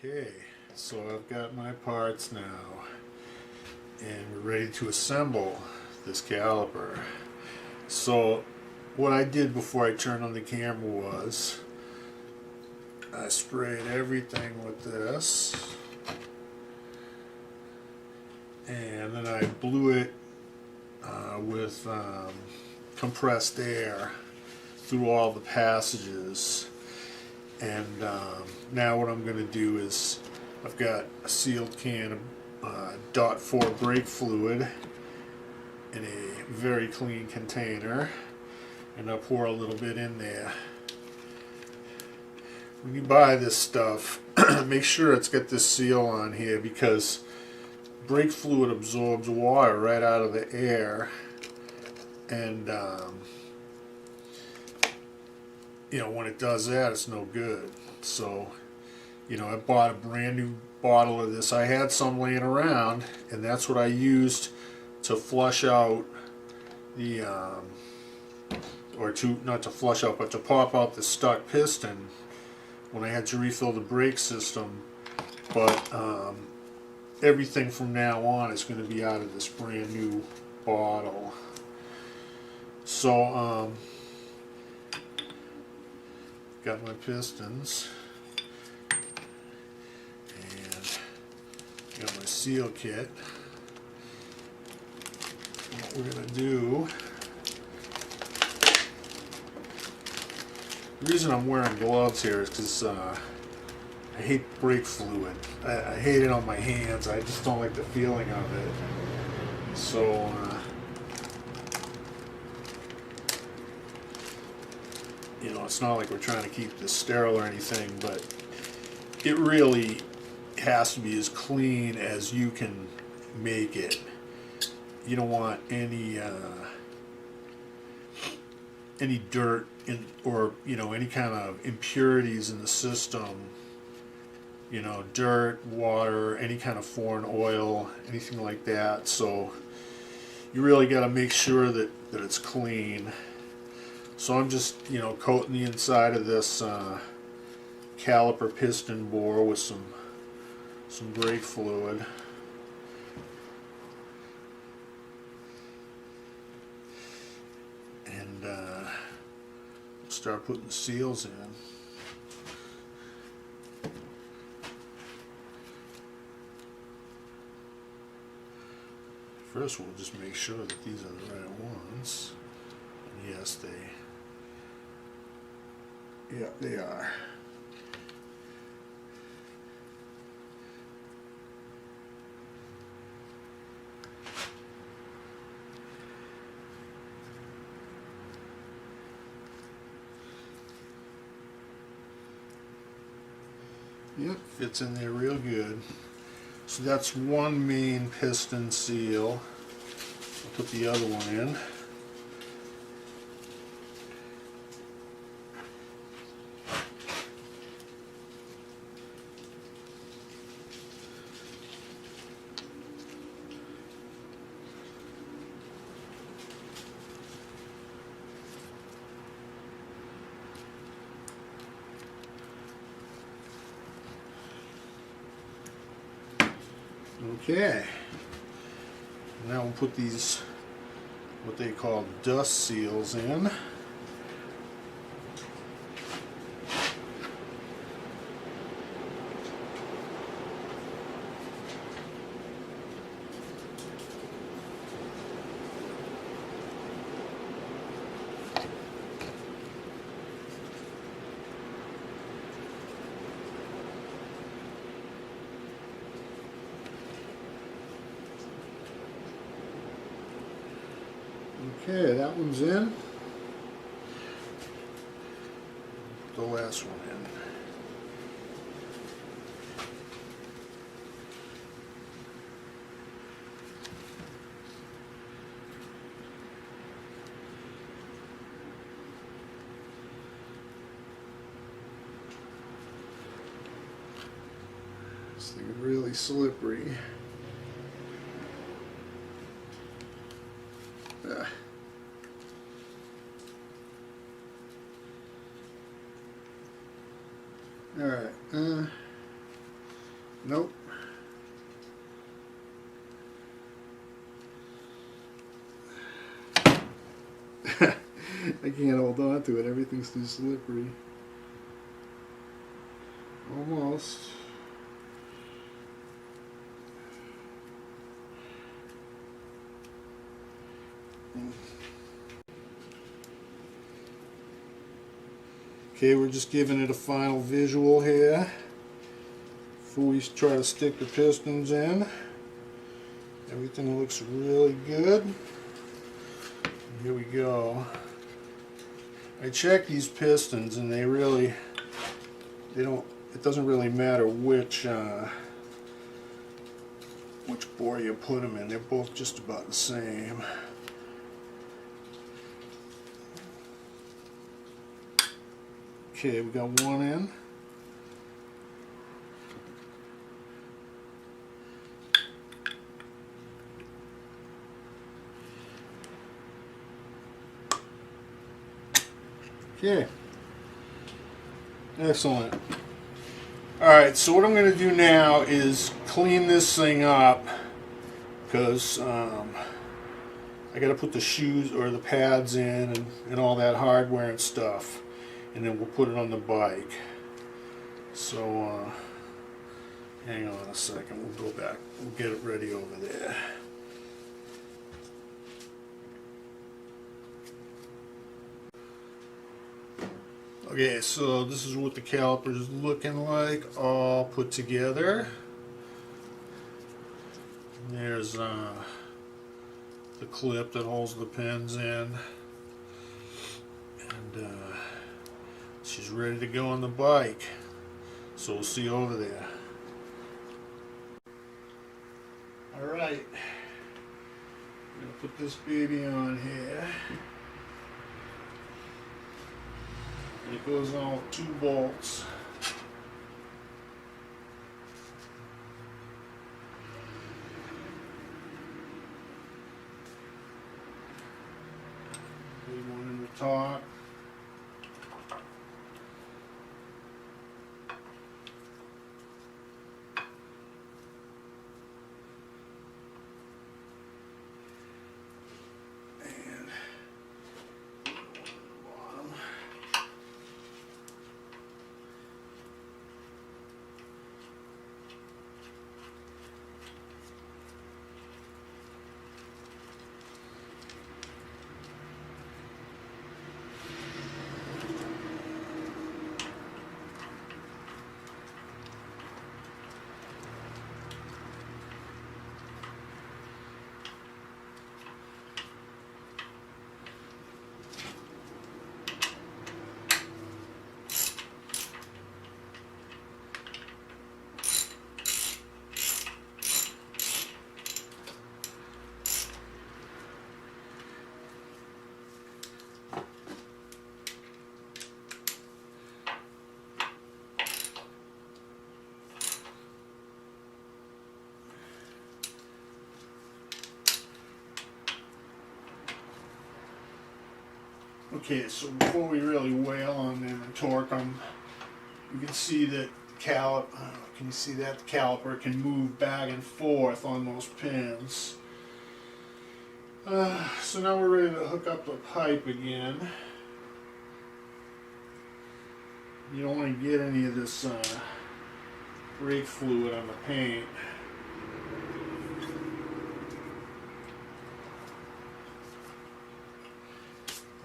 Okay, so I've got my parts now and we're ready to assemble this caliper. So what I did before I turned on the camera was I sprayed everything with this and then I blew it with compressed air through all the passages. And now what I'm going to do is I've got a sealed can of .4 brake fluid in a very clean container, and I'll pour a little bit in there. When you buy this stuff, make sure it's got this seal on here, because brake fluid absorbs water right out of the air, and you know, when it does that, it's no good. So, you know, I bought a brand new bottle of this. I had some laying around, and that's what I used to flush out the, or to, not to flush out, but to pop out the stuck piston when I had to refill the brake system. But everything from now on is going to be out of this brand new bottle. So, got my pistons and got my seal kit. What we're going to do, the reason I'm wearing gloves here is because I hate brake fluid. I hate it on my hands. I just don't like the feeling of it. So you know, it's not like we're trying to keep this sterile or anything, but it really has to be as clean as you can make it. You don't want any dirt in, or you know, any kind of impurities in the system. You know, dirt, water, any kind of foreign oil, anything like that. So you really got to make sure that it's clean. So I'm just, you know, coating the inside of this caliper piston bore with some brake fluid. And start putting the seals in. First we'll just make sure that these are the right ones. And yes, they are. Yep, fits in there real good. So that's one main piston seal. I'll put the other one in. Okay, now we'll put these, what they call dust seals in. Okay, that one's in. The last one in. This thing is really slippery. Alright, Nope. I can't hold on to it. Everything's too slippery. Almost. Okay, we're just giving it a final visual here before we try to stick the pistons in. Everything looks really good. Here we go. I checked these pistons and they don't, it doesn't really matter which bore you put them in. They're both just about the same. Okay, we got one in. Okay. Excellent. Alright, so what I'm going to do now is clean this thing up because I got to put the shoes or the pads in and all that hardware and stuff, and then we'll put it on the bike. So hang on a second, we'll go back, we'll get it ready over there. Okay, so this is what the caliper is looking like, all put together. There's the clip that holds the pins in, and she's ready to go on the bike. So we'll see you over there. Alright, I'm going to put this baby on here. And it goes on with 2 bolts. Big one in the top. Okay, so before we really wail on them and torque them, you can see that can you see that the caliper can move back and forth on those pins. So now we're ready to hook up the pipe again. You don't want to get any of this brake fluid on the paint.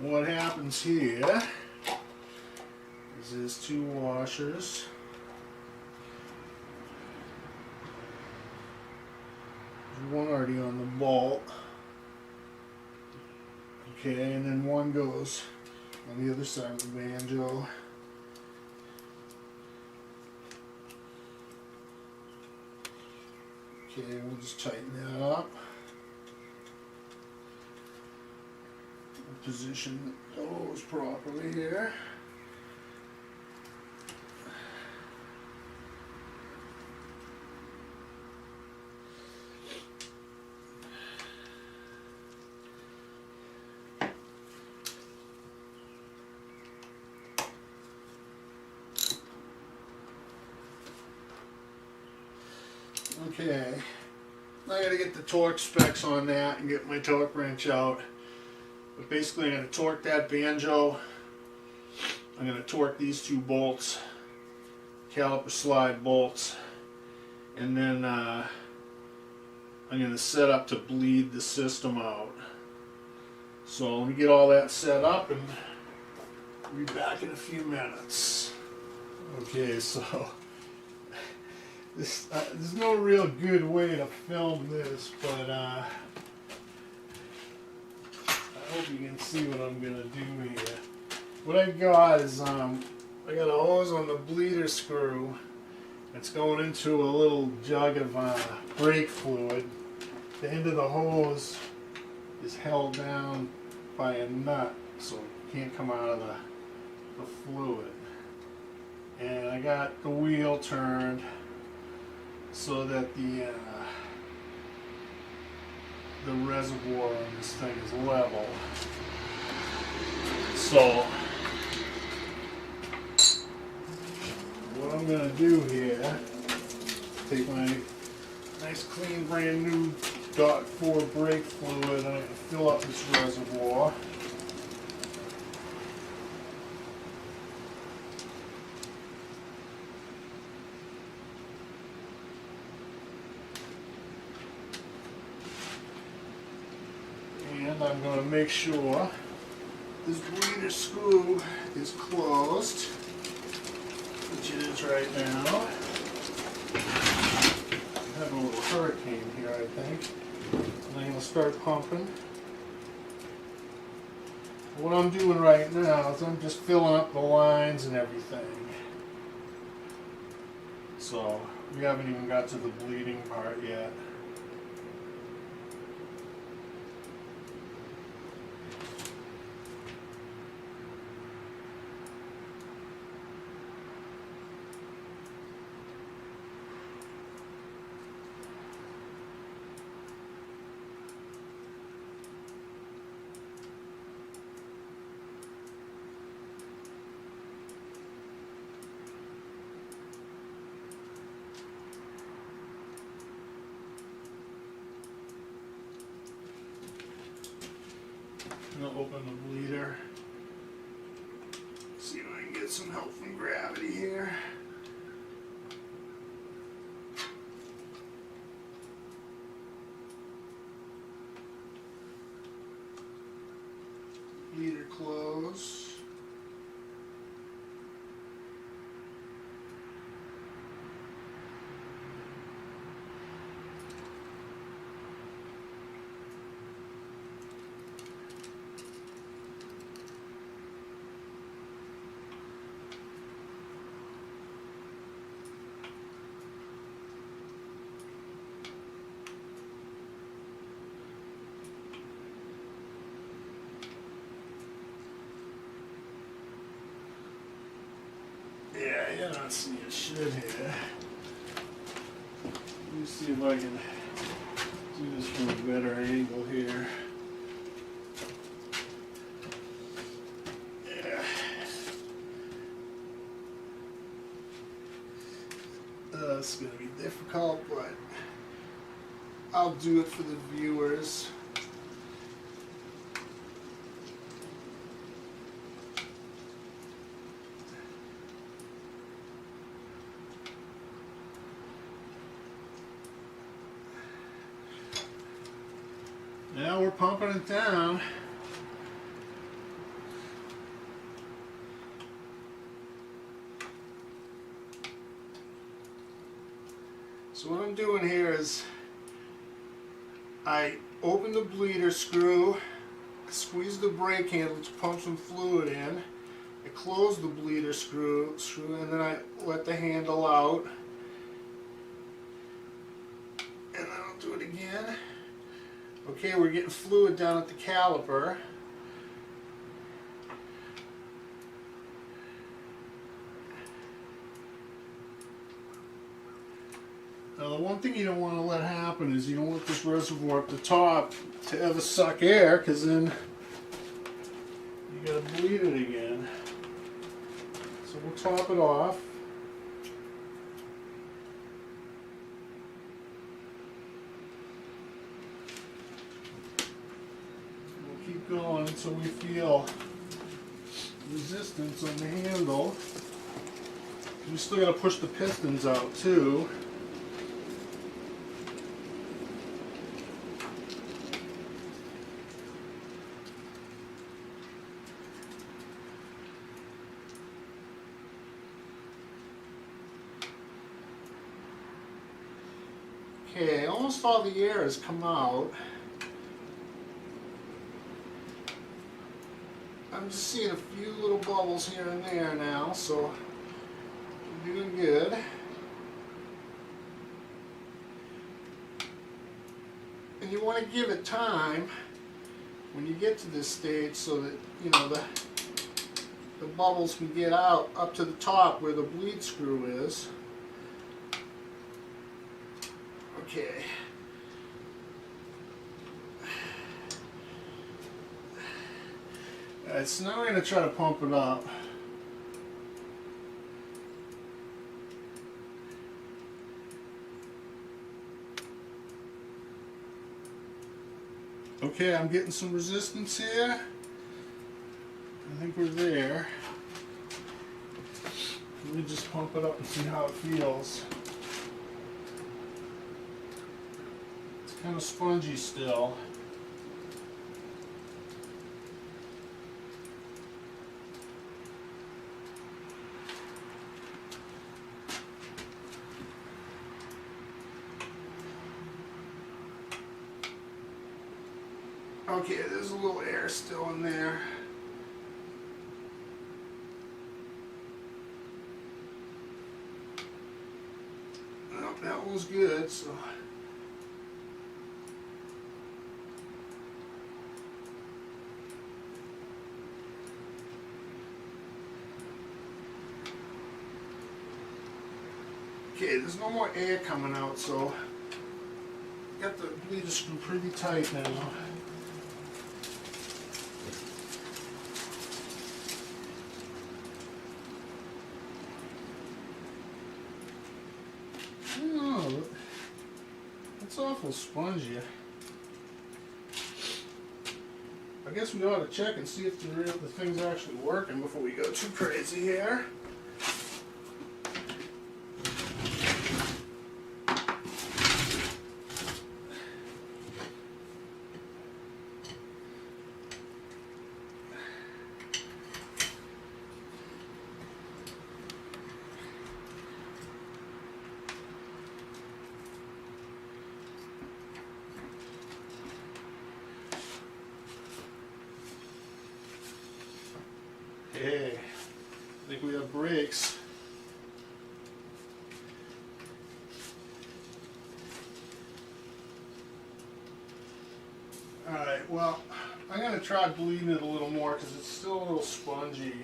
What happens here is there's 2 washers. There's one already on the bolt. Okay, and then one goes on the other side of the banjo. Okay, we'll just tighten that up. Position those properly here. Okay, I gotta get the torque specs on that and get my torque wrench out. But basically I'm gonna torque that banjo. I'm gonna torque these two bolts, caliper slide bolts, and then I'm gonna set up to bleed the system out. So let me get all that set up and I'll be back in a few minutes. Okay, so there's no real good way to film this, but I hope you can see what I'm gonna do here. What I got is I got a hose on the bleeder screw. It's going into a little jug of brake fluid. The end of the hose is held down by a nut, so it can't come out of the fluid. And I got the wheel turned so that the reservoir on this thing is level. So what I'm going to do here, take my nice clean brand new .4 brake fluid and I'm going to fill up this reservoir. And I'm going to make sure this bleeder screw is closed, which it is right now. I have a little hurricane here, I think. And I'm going to start pumping. What I'm doing right now is I'm just filling up the lines and everything. So we haven't even got to the bleeding part yet. I'm going to open the bleeder. See if I can get some help from gravity here. Bleeder close. Yeah, you're not seeing shit here. Let me see if I can do this from a better angle here. Yeah. It's going to be difficult, but I'll do it for the viewers. Now we're pumping it down. So what I'm doing here is I open the bleeder screw, squeeze the brake handle to pump some fluid in. I close the bleeder screw, and then I let the handle out. And then I'll do it again. Okay, we're getting fluid down at the caliper. Now the one thing you don't want to let happen is you don't want this reservoir at the top to ever suck air, because then you gotta bleed it again. So we'll top it off. keep going until we feel resistance on the handle. We still got to push the pistons out too. Okay, almost all the air has come out. I'm just seeing a few little bubbles here and there now, so we're doing good. And you want to give it time when you get to this stage so that, you know, the bubbles can get out up to the top where the bleed screw is. Okay. Alright, so now we're going to try to pump it up. Okay, I'm getting some resistance here. I think we're there. Let me just pump it up and see how it feels. It's kind of spongy still. Okay, there's a little air still in there. Well, that was good, so. Okay, there's no more air coming out, so got the bleeder screw pretty tight now. Oh, it's awful spongy. I guess we ought to check and see if the thing's actually working before we go too crazy here. Okay, I think we have brakes. Alright, well, I'm going to try bleeding it a little more because it's still a little spongy.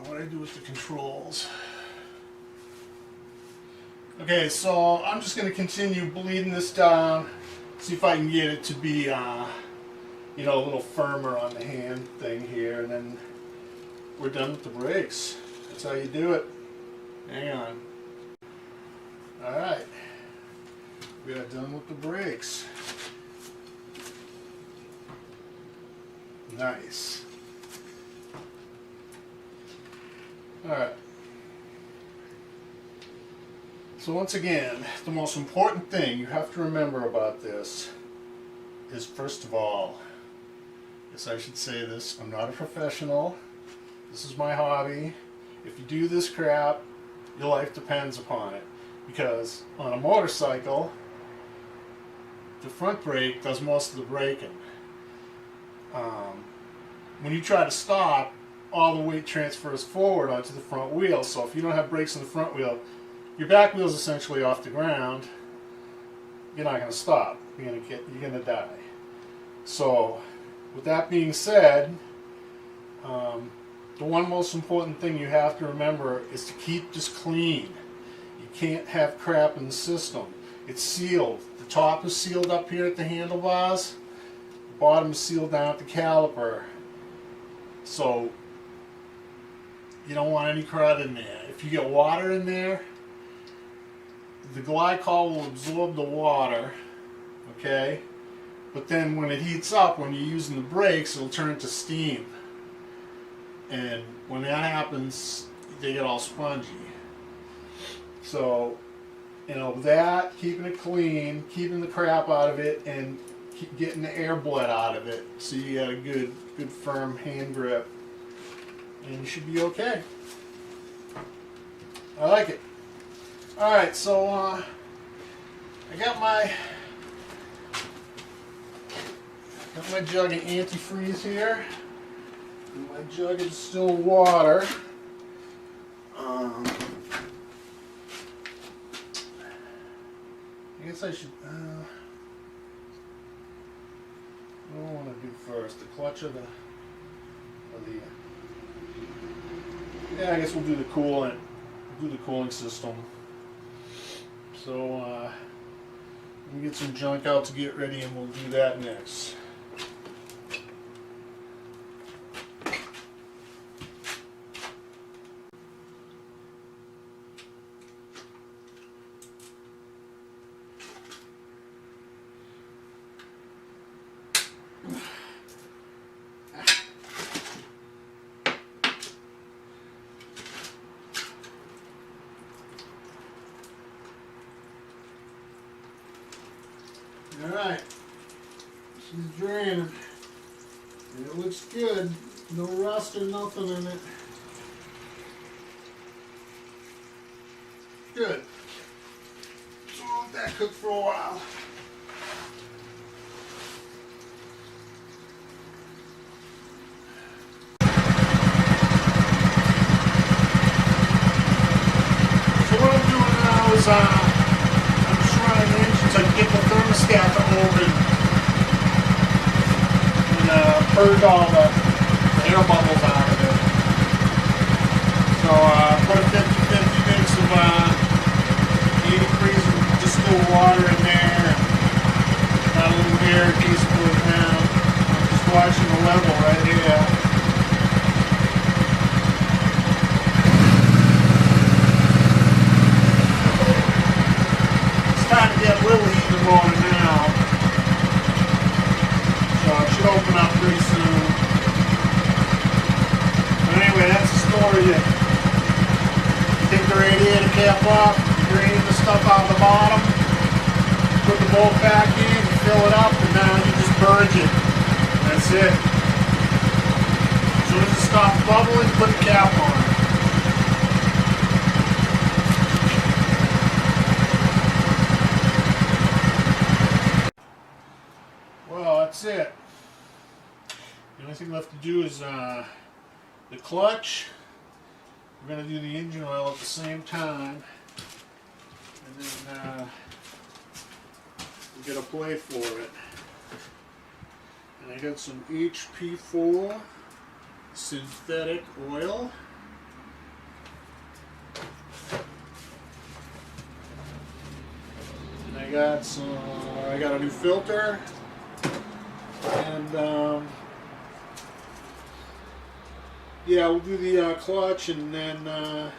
What do I do with the controls? Okay, so I'm just going to continue bleeding this down, see if I can get it to be, you know, a little firmer on the hand thing here, and then we're done with the brakes. That's how you do it. Hang on. Alright, we are done with the brakes. Nice. Alright. So once again, the most important thing you have to remember about this is, first of all, yes, I should say this, I'm not a professional. This is my hobby. If you do this crap, your life depends upon it. Because on a motorcycle, the front brake does most of the braking. When you try to stop, all the weight transfers forward onto the front wheel. So if you don't have brakes in the front wheel, your back wheel is essentially off the ground. You're not going to stop. You're going to die. So, with that being said, the one most important thing you have to remember is to keep this clean. You can't have crap in the system. it's sealed. The top is sealed up here at the handlebars. The bottom is sealed down at the caliper. So you don't want any crud in there. If you get water in there, the glycol will absorb the water, okay? But then when it heats up, when you're using the brakes, it'll turn into steam. And when that happens, they get all spongy. So, you know, that, keeping it clean, keeping the crap out of it, and keep getting the air blood out of it, so you got a good firm hand grip, and you should be okay. I like it. Alright, so I got my jug of antifreeze here. And my jug of distilled water. I guess I should. What do I want to do first? The clutch or the. Yeah, I guess we'll do the coolant. We'll do the cooling system. So let me get some junk out to get ready, and we'll do that next. Alright, she's draining, and it looks good, no rust or nothing in it. Good. So I'll let that cook for a while. So what I'm doing now is I'm just running the engine so I can get the thermostat to open and purge all the air bubbles out of it. So put a 50-50 mix of 80 degrees of distilled water in there, and got a little air in case it goes down. I'm just watching the level right here. Get a little even water now, so it should open up pretty soon. But anyway, that's the story. You take the radiator cap off, you drain the stuff out the bottom, put the bolt back in, you fill it up, and now you just purge it. That's it. As soon as it stops bubbling, put the cap on. That's it. The only thing left to do is the clutch. We're going to do the engine oil at the same time, and then we'll get a plate for it. And I got some HP4 synthetic oil. And I got a new filter. And yeah, we'll do the clutch, and then I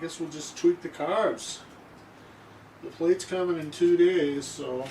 guess we'll just tweak the carbs. The plate's coming in 2 days, so